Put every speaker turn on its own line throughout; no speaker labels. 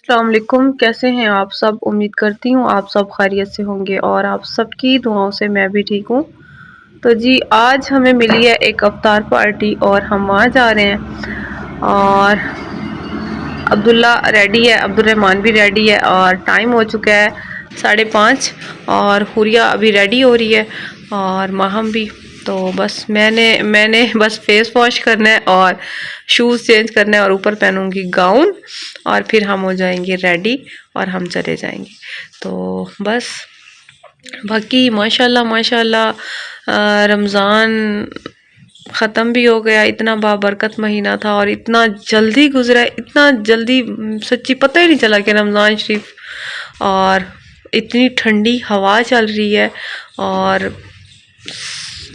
अस्सलामुअलैकुम। कैसे हैं आप सब? उम्मीद करती हूँ आप सब खैरियत से होंगे और आप सबकी दुआओं से मैं भी ठीक हूँ। तो जी आज हमें मिली है एक अफ्तार पार्टी और हम वहाँ जा रहे हैं। और अब्दुल्ला रेडी है, अब्दुलरहमान भी रेडी है और टाइम हो चुका है 5:30 और हुरिया अभी रेडी हो रही है और माहम भी। तो बस मैंने बस फेस वॉश करना है और शूज़ चेंज करना है और ऊपर पहनूंगी गाउन और फिर हम हो जाएंगे रेडी और हम चले जाएंगे। तो बस बाकी माशाल्लाह माशाल्लाह रमज़ान ख़त्म भी हो गया। इतना बाबरकत महीना था और इतना जल्दी गुजरा, इतना जल्दी सच्ची पता ही नहीं चला कि रमज़ान शरीफ। और इतनी ठंडी हवा चल रही है और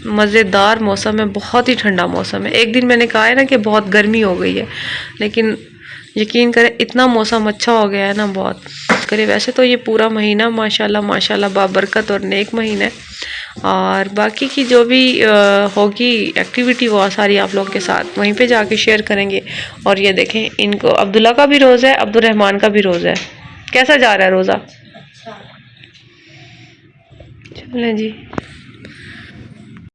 मज़ेदार मौसम है, बहुत ही ठंडा मौसम है। एक दिन मैंने कहा है ना कि बहुत गर्मी हो गई है, लेकिन यकीन करें इतना मौसम अच्छा हो गया है ना, बहुत करे। वैसे तो ये पूरा महीना माशाल्लाह माशाल्लाह बाबरकत और नेक महीना है। और बाकी की जो भी होगी एक्टिविटी वो सारी आप लोगों के साथ वहीं पे जाके शेयर करेंगे। और ये देखें, इनको अब्दुल्ला का भी रोज़ा है, अब्दुलरहमान का भी रोज़ा है। कैसा जा रहा है रोज़ा? चलें जी।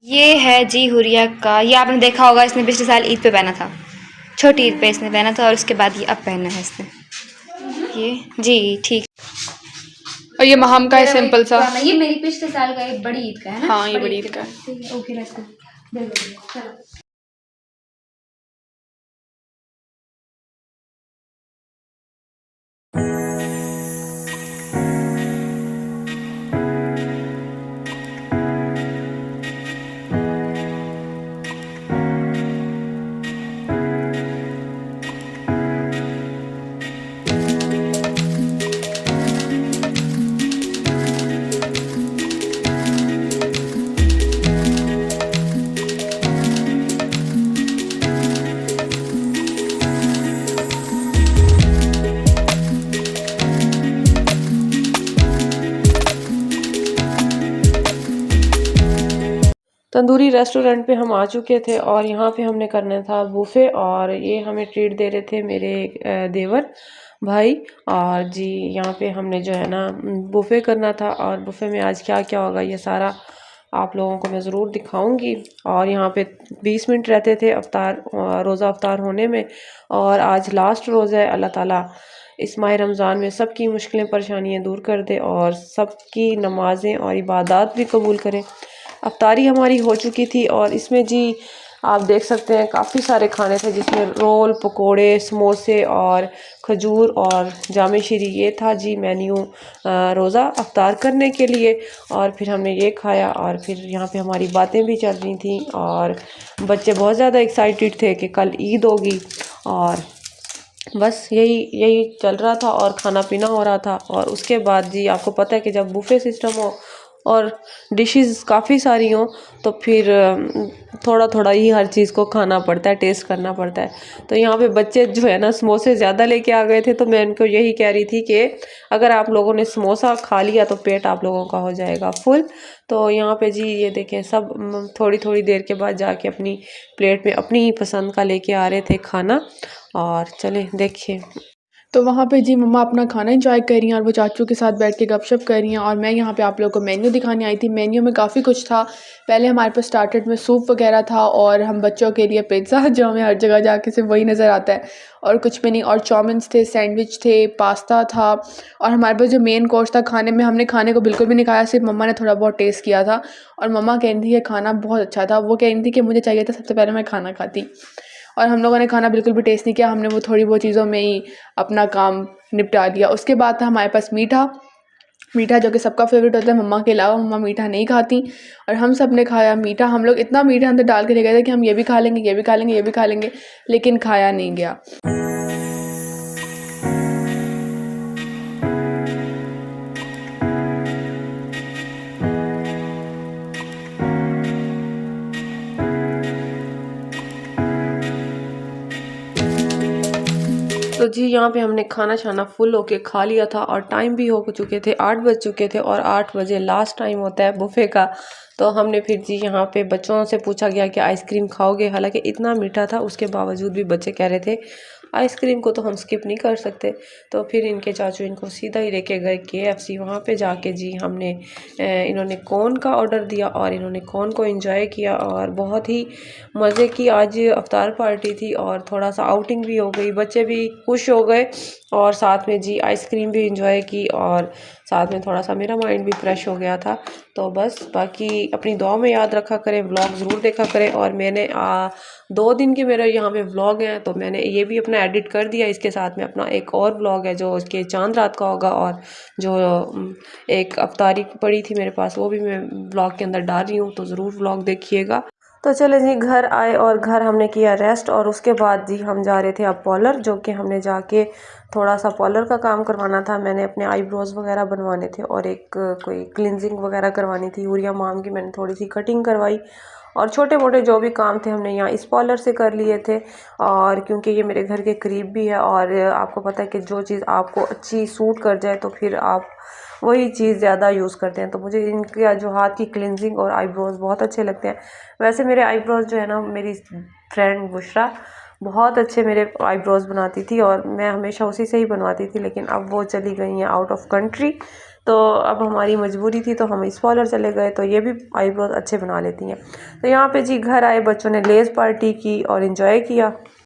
ये है जी हुरिया का। ये आपने देखा होगा, इसने पिछले साल ईद पे पहना था, छोटी ईद पे इसने पहना था और उसके बाद ये अब पहना है इसने। ये जी ठीक।
और ये महम का है सिंपल सा।
ये मेरी पिछले साल का एक बड़ी ईद का है ना।
हाँ, ये बड़ी ईद का है।
ओके रखो। चलो।
तंदूरी रेस्टोरेंट पे हम आ चुके थे और यहाँ पे हमने करना था बुफ़े। और ये हमें ट्रीट दे रहे थे मेरे देवर भाई। और जी यहाँ पे हमने जो है ना बुफ़े करना था और बुफ़े में आज क्या क्या होगा ये सारा आप लोगों को मैं ज़रूर दिखाऊंगी। और यहाँ पे 20 मिनट रहते थे अफ्तार रोज़ा अफ्तार होने में और आज लास्ट रोज़ा है। अल्लाह ताला इस माह रमज़ान में सबकी मुश्किलें परेशानियाँ दूर कर दे और सबकी नमाज़ें और इबादत भी कबूल करे। अफ्तारी हमारी हो चुकी थी और इसमें जी आप देख सकते हैं काफ़ी सारे खाने थे, जिसमें रोल, पकोड़े, समोसे और खजूर और जामे शीरी। ये था जी मेन्यू रोज़ा अफ्तार करने के लिए। और फिर हमने ये खाया और फिर यहाँ पे हमारी बातें भी चल रही थी और बच्चे बहुत ज़्यादा एक्साइटेड थे कि कल ईद होगी। और बस यही यही चल रहा था और खाना पीना हो रहा था। और उसके बाद जी आपको पता है कि जब बुफ़े सिस्टम हो और डिशेस काफ़ी सारी हों तो फिर थोड़ा थोड़ा ही हर चीज़ को खाना पड़ता है, टेस्ट करना पड़ता है। तो यहाँ पे बच्चे जो है ना समोसे ज़्यादा लेके आ गए थे, तो मैं इनको यही कह रही थी कि अगर आप लोगों ने समोसा खा लिया तो पेट आप लोगों का हो जाएगा फुल। तो यहाँ पे जी ये देखें सब थोड़ी थोड़ी देर के बाद जाके अपनी प्लेट में अपनी ही पसंद का लेके आ रहे थे खाना। और चलें देखिए।
तो वहाँ पे जी मम्मा अपना खाना एंजॉय कर रही हैं और वो चाचू के साथ बैठ के गपशप कर रही हैं और मैं यहाँ पे आप लोगों को मेन्यू दिखाने आई थी। मेन्यू में काफ़ी कुछ था। पहले हमारे पास स्टार्टेड में सूप वगैरह था और हम बच्चों के लिए पिज़्ज़ा, जो हमें हर जगह जाके सिर्फ वही नज़र आता है और कुछ भी नहीं। और चाउमिन्स थे, सैंडविच थे, पास्ता था। और हमारे पास जो मेन कोर्स था खाने में, हमने खाने को बिल्कुल भी नहीं खाया, सिर्फ मम्मा ने थोड़ा बहुत टेस्ट किया था। और मम्मा कह रही थी कि खाना बहुत अच्छा था। वो कह रही थी कि मुझे चाहिए था सबसे पहले मैं खाना खाती। और हम लोगों ने खाना बिल्कुल भी टेस्ट नहीं किया, हमने वो थोड़ी बहुत चीज़ों में ही अपना काम निपटा दिया। उसके बाद था हमारे पास मीठा जो कि सबका फेवरेट होता है, मम्मा के अलावा। मम्मा मीठा नहीं खाती और हम सब ने खाया मीठा। हम लोग इतना मीठा अंदर डाल के ले गए थे कि हम ये भी खा लेंगे, ये भी खा लेंगे, ये भी खा लेंगे, लेकिन खाया नहीं गया।
तो जी यहाँ पे हमने खाना शाना फुल होके खा लिया था और टाइम भी हो चुके थे, 8 बज चुके थे और 8 बजे लास्ट टाइम होता है बुफ़े का। तो हमने फिर जी यहाँ पे बच्चों से पूछा गया कि आइसक्रीम खाओगे, हालांकि इतना मीठा था उसके बावजूद भी बच्चे कह रहे थे आइसक्रीम को तो हम स्किप नहीं कर सकते। तो फिर इनके चाचू इनको सीधा ही लेके गए KFC। वहाँ पे जाके जी हमने इन्होंने कॉर्न का ऑर्डर दिया और इन्होंने कॉर्न को एंजॉय किया और बहुत ही मज़े की आज अफ्तार पार्टी थी और थोड़ा सा आउटिंग भी हो गई, बच्चे भी खुश हो गए और साथ में जी आइसक्रीम भी एंजॉय की और साथ में थोड़ा सा मेरा माइंड भी फ्रेश हो गया था। तो बस बाकी अपनी दुआ में याद रखा करें, व्लॉग ज़रूर देखा करें। और मैंने 2 दिन के मेरे यहाँ पे व्लॉग हैं तो मैंने ये भी अपना एडिट कर दिया। इसके साथ में अपना एक और व्लॉग है जो उसके चांद रात का होगा और जो एक अफ्तारी पड़ी थी मेरे पास वो भी मैं व्लॉग के अंदर डाल रही हूँ, तो ज़रूर व्लॉग देखिएगा। तो चले जी घर आए और घर हमने किया रेस्ट और उसके बाद जी हम जा रहे थे अब पार्लर, जो कि हमने जाके थोड़ा सा पार्लर का काम करवाना था। मैंने अपने आईब्रोज़ वगैरह बनवाने थे और एक कोई क्लिनजिंग वगैरह करवानी थी। यूरिया माम की मैंने थोड़ी सी कटिंग करवाई और छोटे मोटे जो भी काम थे हमने यहाँ इस पार्लर से कर लिए थे। और क्योंकि ये मेरे घर के करीब भी है और आपको पता है कि जो चीज़ आपको अच्छी सूट कर जाए तो फिर आप वही चीज़ ज़्यादा यूज़ करते हैं। तो मुझे इनके जो हाथ की क्लिनजिंग और आईब्रोज़ बहुत अच्छे लगते हैं। वैसे मेरे आईब्रोज़ जो है ना, मेरी फ्रेंड बुशरा बहुत अच्छे मेरे आईब्रोज़ बनाती थी और मैं हमेशा उसी से ही बनवाती थी, लेकिन अब वो चली गई हैं आउट ऑफ कंट्री। तो अब हमारी मजबूरी थी तो हम इस पार्लर चले गए, तो ये भी आईब्रोज़ अच्छे बना लेती हैं। तो यहाँ पे जी घर आए, बच्चों ने लेज़ पार्टी की और इन्जॉय किया।